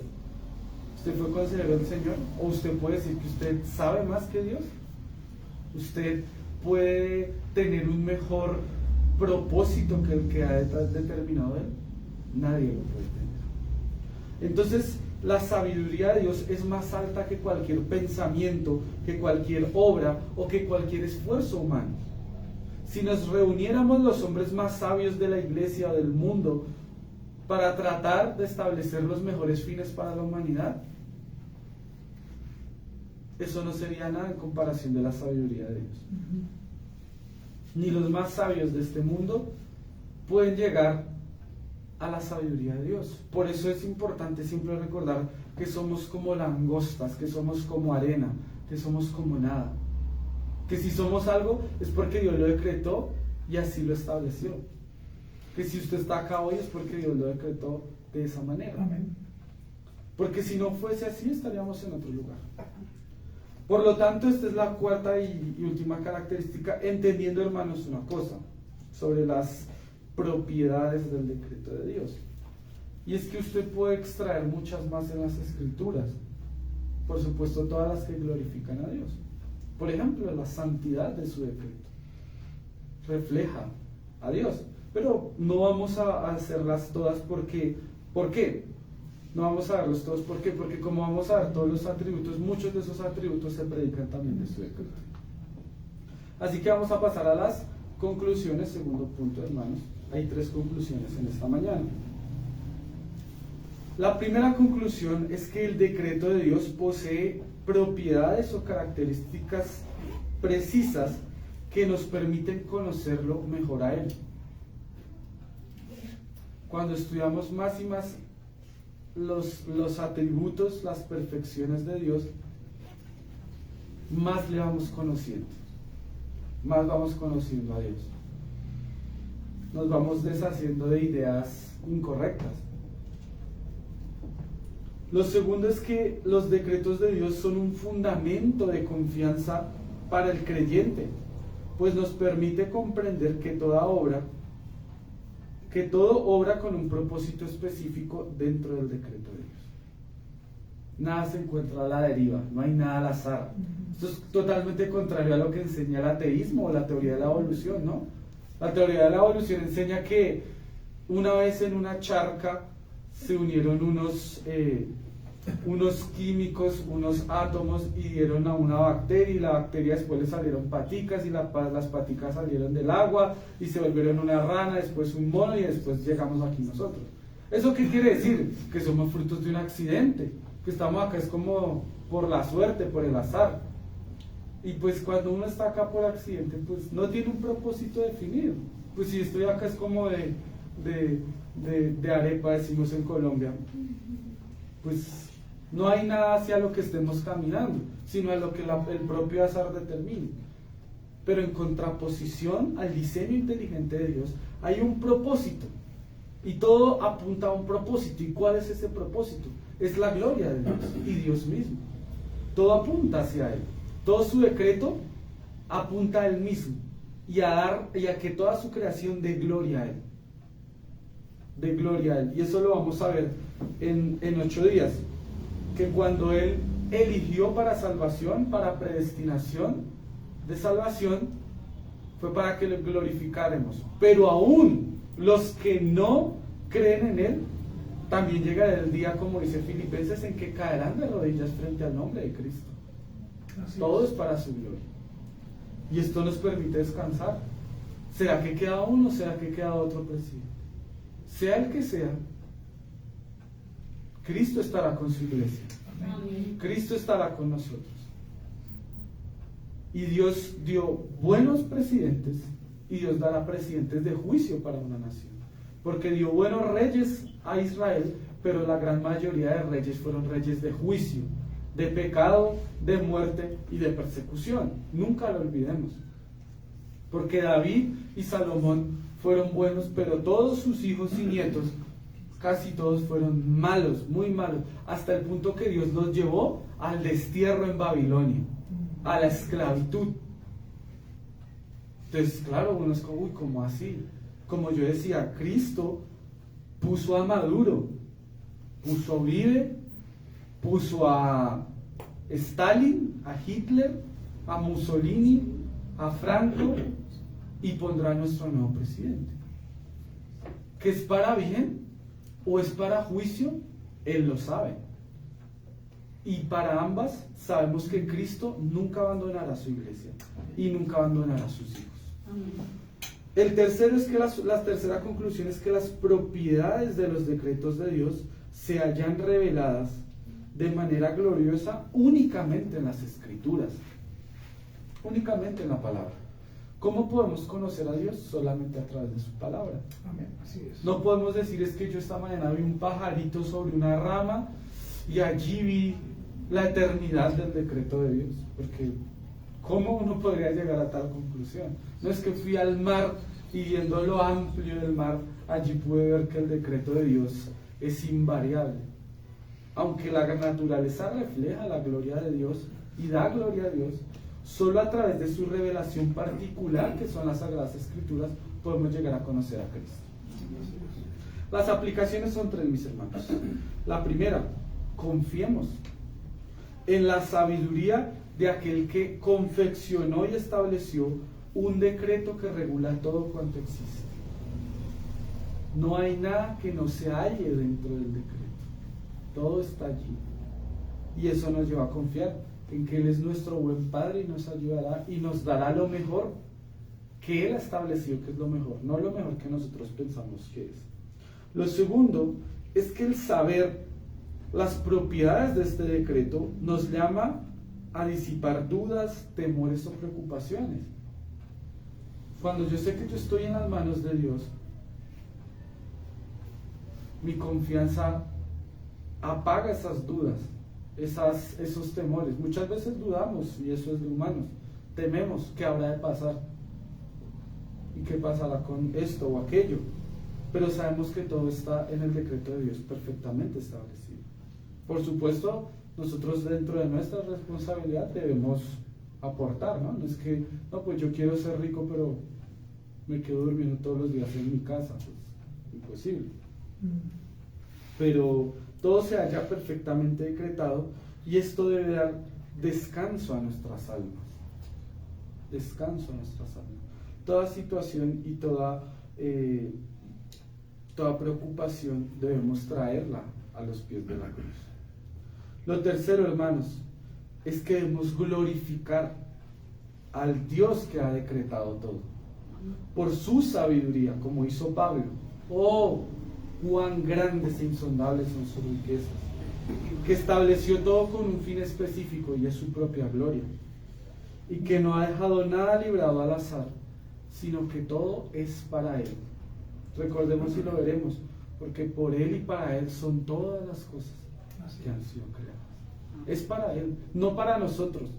¿Usted fue consejero del Señor? ¿O usted puede decir que usted sabe más que Dios? ¿Usted puede tener un mejor propósito que el que ha determinado él? Nadie lo puede tener. Entonces, la sabiduría de Dios es más alta que cualquier pensamiento, que cualquier obra o que cualquier esfuerzo humano. Si nos reuniéramos los hombres más sabios de la iglesia o del mundo para tratar de establecer los mejores fines para la humanidad, eso no sería nada en comparación de la sabiduría de Dios. Ni los más sabios de este mundo pueden llegar a la sabiduría de Dios. Por eso es importante siempre recordar que somos como langostas, que somos como arena, que somos como nada. Que si somos algo es porque Dios lo decretó y así lo estableció. Que si usted está acá hoy es porque Dios lo decretó de esa manera. Amén. Porque si no fuese así estaríamos en otro lugar. Por lo tanto, esta es la cuarta y última característica, entendiendo, hermanos, una cosa sobre las propiedades del decreto de Dios. Y es que usted puede extraer muchas más en las Escrituras. Por supuesto, todas las que glorifican a Dios. Por ejemplo, la santidad de su decreto refleja a Dios. Pero no vamos a hacerlas todas porque... ¿Por qué? No vamos a verlos todos. ¿Por qué? Porque como vamos a ver todos los atributos, muchos de esos atributos se predican también de su decreto. Así que vamos a pasar a las conclusiones. Segundo punto, hermanos. Hay 3 conclusiones en esta mañana. La primera conclusión es que el decreto de Dios posee propiedades o características precisas que nos permiten conocerlo mejor a Él. Cuando estudiamos más y más los atributos, las perfecciones de Dios, más le vamos conociendo, más vamos conociendo a Dios. Nos vamos deshaciendo de ideas incorrectas. Lo segundo es que los decretos de Dios son un fundamento de confianza para el creyente, pues nos permite comprender que todo obra con un propósito específico dentro del decreto de Dios. Nada se encuentra a la deriva, no hay nada al azar. Esto es totalmente contrario a lo que enseña el ateísmo o la teoría de la evolución, ¿no? La teoría de la evolución enseña que una vez en una charca se unieron unos químicos, unos átomos y dieron a una bacteria, y la bacteria después le salieron paticas, y las paticas salieron del agua y se volvieron una rana, después un mono y después llegamos aquí nosotros. ¿Eso qué quiere decir? Que somos frutos de un accidente, que estamos acá es como por la suerte, por el azar. Y pues cuando uno está acá por accidente, pues no tiene un propósito definido. Pues si estoy acá es como de arepa, decimos en Colombia, pues no hay nada hacia lo que estemos caminando, sino a lo que el propio azar determine. Pero en contraposición al diseño inteligente de Dios, hay un propósito. Y todo apunta a un propósito. ¿Y cuál es ese propósito? Es la gloria de Dios y Dios mismo. Todo apunta hacia Él. Todo su decreto apunta a Él mismo. Y a que toda su creación dé gloria a Él. De gloria a Él. Y eso lo vamos a ver en 8 días. Que cuando Él eligió para salvación, para predestinación de salvación, fue para que le glorificáramos. Pero aún los que no creen en Él, también llegará el día, como dice Filipenses, en que caerán de rodillas frente al nombre de Cristo. Todo es para su gloria. Y esto nos permite descansar. ¿Será que queda uno? ¿Será que queda otro presidente? Sea el que sea, Cristo estará con su iglesia. Amén. Cristo estará con nosotros. Y Dios dio buenos presidentes, y Dios dará presidentes de juicio para una nación. Porque dio buenos reyes a Israel, pero la gran mayoría de reyes fueron reyes de juicio, de pecado, de muerte y de persecución. Nunca lo olvidemos. Porque David y Salomón fueron buenos, pero todos sus hijos y nietos, casi todos fueron malos, muy malos, hasta el punto que Dios los llevó al destierro en Babilonia, a la esclavitud. Entonces, claro, uno es como, uy, ¿cómo así? Como yo decía, Cristo puso a Maduro, puso a Uribe, puso a Stalin, a Hitler, a Mussolini, a Franco, y pondrá a nuestro nuevo presidente. ¿Que es para bien o es para juicio? Él lo sabe. Y para ambas sabemos que Cristo nunca abandonará a su iglesia y nunca abandonará a sus hijos. Amén. El tercero es que la tercera conclusión es que las propiedades de los decretos de Dios se hallan reveladas de manera gloriosa únicamente en las Escrituras, únicamente en la palabra. ¿Cómo podemos conocer a Dios? Solamente a través de su palabra. Amén. Así es. No podemos decir, es que yo esta mañana vi un pajarito sobre una rama y allí vi la eternidad del decreto de Dios, porque ¿cómo uno podría llegar a tal conclusión? No es que fui al mar y viendo lo amplio del mar, allí pude ver que el decreto de Dios es invariable. Aunque la naturaleza refleja la gloria de Dios, y da gloria a Dios, solo a través de su revelación particular, que son las Sagradas Escrituras, podemos llegar a conocer a Cristo. Las aplicaciones son 3, mis hermanos. La primera, confiemos en la sabiduría de aquel que confeccionó y estableció un decreto que regula todo cuanto existe. No hay nada que no se halle dentro del decreto. Todo está allí. Y eso nos lleva a confiar en que Él es nuestro buen Padre y nos ayudará y nos dará lo mejor que Él ha establecido que es lo mejor, no lo mejor que nosotros pensamos que es. Lo segundo es que el saber las propiedades de este decreto nos llama a disipar dudas, temores o preocupaciones. Cuando yo sé que yo estoy en las manos de Dios, mi confianza apaga esas dudas, esos temores. Muchas veces dudamos, y eso es de humanos, tememos qué habrá de pasar y qué pasará con esto o aquello, pero sabemos que todo está en el decreto de Dios perfectamente establecido. Por supuesto, nosotros dentro de nuestra responsabilidad debemos aportar, ¿no? No es que, no, pues yo quiero ser rico, pero me quedo durmiendo todos los días en mi casa, pues imposible. Pero todo se halla perfectamente decretado y esto debe dar descanso a nuestras almas. Descanso a nuestras almas. Toda situación y toda preocupación debemos traerla a los pies de la cruz. Lo tercero, hermanos, es que debemos glorificar al Dios que ha decretado todo. Por su sabiduría, como hizo Pablo. ¡Oh, cuán grandes e insondables son sus riquezas! Que estableció todo con un fin específico y es su propia gloria. Y que no ha dejado nada librado al azar, sino que todo es para Él. Recordemos y lo veremos, porque por Él y para Él son todas las cosas que han sido creadas. Es para Él, no para nosotros,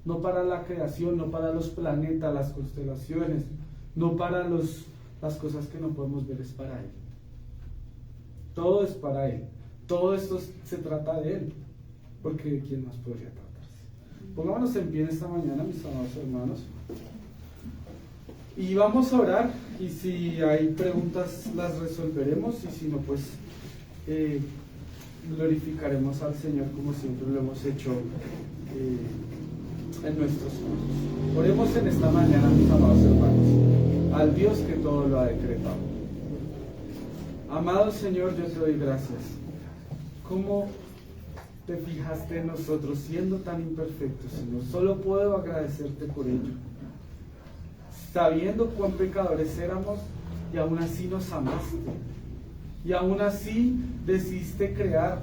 no para la creación, no para los planetas, las constelaciones, no para las cosas que no podemos ver, es para Él. Todo es para Él. Todo esto se trata de Él, porque ¿de quién más podría tratarse? Pongámonos en pie en esta mañana, mis amados hermanos, y vamos a orar, y si hay preguntas las resolveremos, y si no, pues glorificaremos al Señor como siempre lo hemos hecho en nuestros cultos. Oremos en esta mañana, mis amados hermanos, al Dios que todo lo ha decretado. Amado Señor, yo te doy gracias. ¿Cómo te fijaste en nosotros siendo tan imperfectos, Señor? Solo puedo agradecerte por ello. Sabiendo cuán pecadores éramos, y aún así nos amaste. Y aún así decidiste crear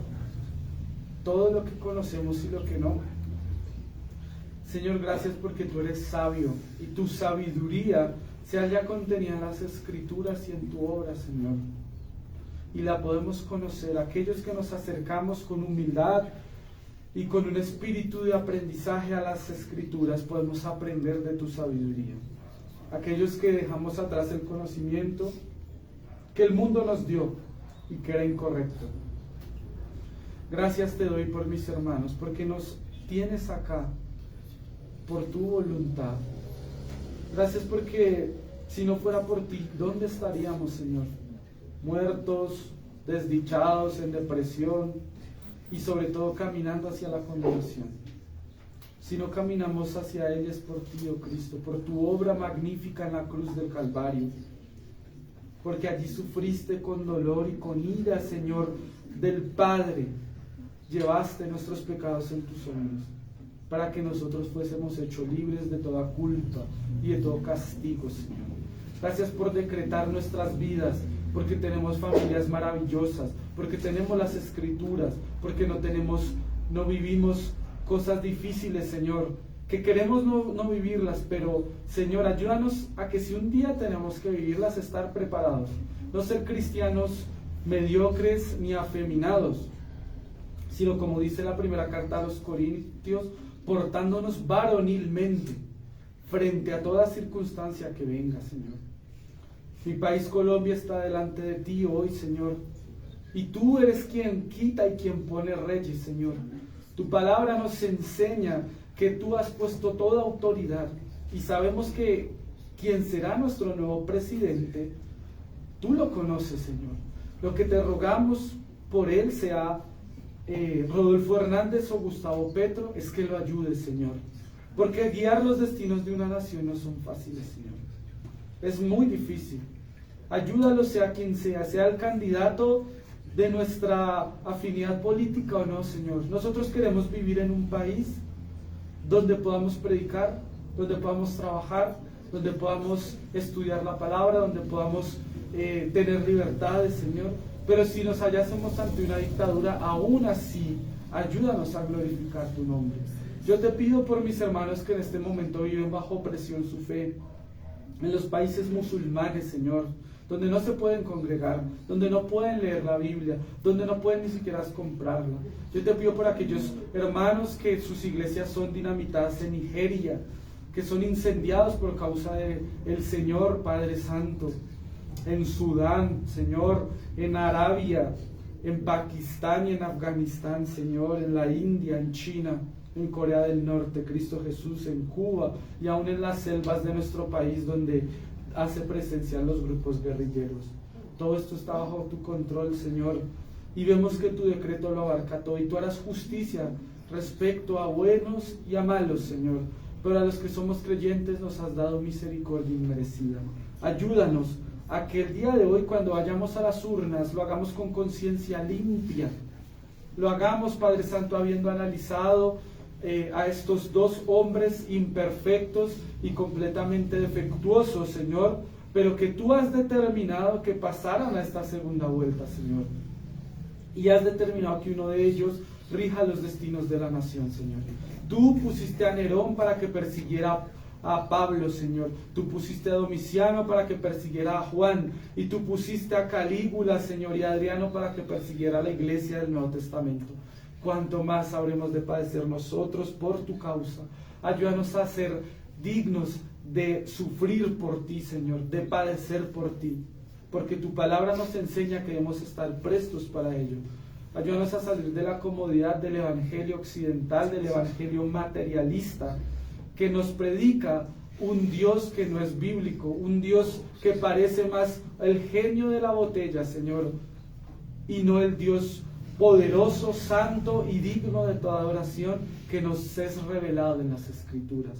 todo lo que conocemos y lo que no. Señor, gracias porque tú eres sabio y tu sabiduría se halla contenida en las Escrituras y en tu obra, Señor. Y la podemos conocer, aquellos que nos acercamos con humildad y con un espíritu de aprendizaje a las Escrituras, podemos aprender de tu sabiduría. Aquellos que dejamos atrás el conocimiento que el mundo nos dio y que era incorrecto. Gracias te doy por mis hermanos, porque nos tienes acá por tu voluntad. Gracias porque si no fuera por ti, ¿dónde estaríamos, Señor? Muertos, desdichados, en depresión y sobre todo caminando hacia la condenación. Si no caminamos hacia Él es por ti, oh Cristo, por tu obra magnífica en la cruz del Calvario, porque allí sufriste con dolor y con ira, Señor, del Padre. Llevaste nuestros pecados en tus hombros, para que nosotros fuésemos hechos libres de toda culpa y de todo castigo, Señor. Gracias por decretar nuestras vidas, porque tenemos familias maravillosas, porque tenemos las Escrituras, porque no vivimos cosas difíciles, Señor, que queremos no vivirlas, pero, Señor, ayúdanos a que si un día tenemos que vivirlas, estar preparados, no ser cristianos mediocres ni afeminados, sino como dice la primera carta a los Corintios, portándonos varonilmente frente a toda circunstancia que venga, Señor. Mi país Colombia está delante de ti hoy, Señor, y tú eres quien quita y quien pone reyes, Señor. Tu palabra nos enseña que tú has puesto toda autoridad y sabemos que quien será nuestro nuevo presidente, tú lo conoces, Señor. Lo que te rogamos por él, sea Rodolfo Hernández o Gustavo Petro, es que lo ayudes, Señor. Porque guiar los destinos de una nación no son fáciles, Señor. Es muy difícil. Ayúdalo, sea quien sea el candidato de nuestra afinidad política o no, Señor. Nosotros queremos vivir en un país donde podamos predicar, donde podamos trabajar, donde podamos estudiar la palabra, donde podamos tener libertades, Señor. Pero si nos hallásemos ante una dictadura, aún así, ayúdanos a glorificar tu nombre. Yo te pido por mis hermanos que en este momento viven bajo presión su fe, en los países musulmanes, Señor, donde no se pueden congregar, donde no pueden leer la Biblia, donde no pueden ni siquiera comprarla. Yo te pido por aquellos hermanos que sus iglesias son dinamitadas en Nigeria, que son incendiados por causa del Señor, Padre Santo, en Sudán, Señor, en Arabia, en Pakistán y en Afganistán, Señor, en la India, en China, en Corea del Norte, Cristo Jesús, en Cuba y aún en las selvas de nuestro país donde hace presencia los grupos guerrilleros. Todo esto está bajo tu control, Señor, y vemos que tu decreto lo abarca todo y tú harás justicia respecto a buenos y a malos, Señor, pero a los que somos creyentes nos has dado misericordia inmerecida. Ayúdanos a que el día de hoy, cuando vayamos a las urnas, lo hagamos con conciencia limpia, lo hagamos, Padre Santo, habiendo analizado a estos dos hombres imperfectos y completamente defectuosos, Señor, pero que tú has determinado que pasaran a esta segunda vuelta, Señor, y has determinado que uno de ellos rija los destinos de la nación, Señor. Tú pusiste a Nerón para que persiguiera a Pablo, Señor. Tú pusiste a Domiciano para que persiguiera a Juan, y tú pusiste a Calígula, Señor, y a Adriano para que persiguiera a la iglesia del Nuevo Testamento. Cuánto más habremos de padecer nosotros por tu causa. Ayúdanos a ser dignos de sufrir por ti, Señor, de padecer por ti, porque tu palabra nos enseña que debemos estar prestos para ello. Ayúdanos a salir de la comodidad del evangelio occidental, del evangelio materialista, que nos predica un Dios que no es bíblico, un Dios que parece más el genio de la botella, Señor, y no el Dios poderoso, santo y digno de toda adoración que nos es revelado en las Escrituras.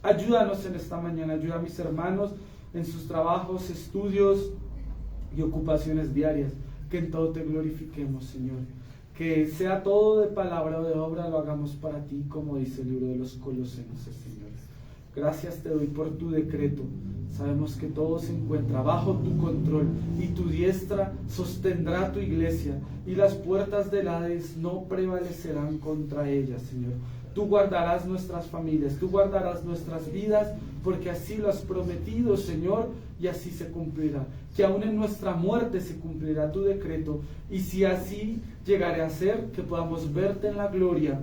Ayúdanos en esta mañana, ayuda a mis hermanos en sus trabajos, estudios y ocupaciones diarias, que en todo te glorifiquemos, Señor. Que sea todo de palabra o de obra, lo hagamos para ti, como dice el libro de los Colosenses, Señor. Gracias te doy por tu decreto. Sabemos que todo se encuentra bajo tu control y tu diestra sostendrá tu iglesia y las puertas del Hades no prevalecerán contra ella, Señor. Tú guardarás nuestras familias, tú guardarás nuestras vidas, porque así lo has prometido, Señor, y así se cumplirá. Que aún en nuestra muerte se cumplirá tu decreto, y si así llegaré a ser, que podamos verte en la gloria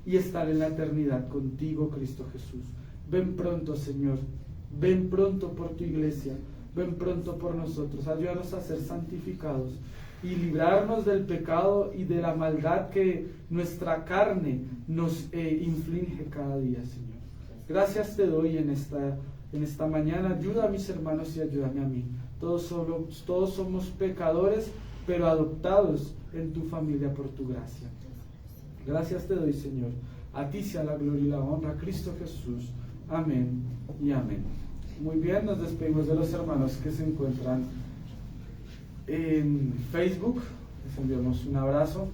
y estar en la eternidad contigo, Cristo Jesús. Ven pronto, Señor, ven pronto por tu iglesia, ven pronto por nosotros. Ayúdanos a ser santificados y librarnos del pecado y de la maldad que nuestra carne nos inflige cada día, Señor. Gracias te doy en esta mañana. Ayuda a mis hermanos y ayúdame a mí. Todos somos pecadores, pero adoptados en tu familia por tu gracia. Gracias te doy, Señor. A ti sea la gloria y la honra, Cristo Jesús. Amén y amén. Muy bien, nos despedimos de los hermanos que se encuentran en Facebook. Les enviamos un abrazo.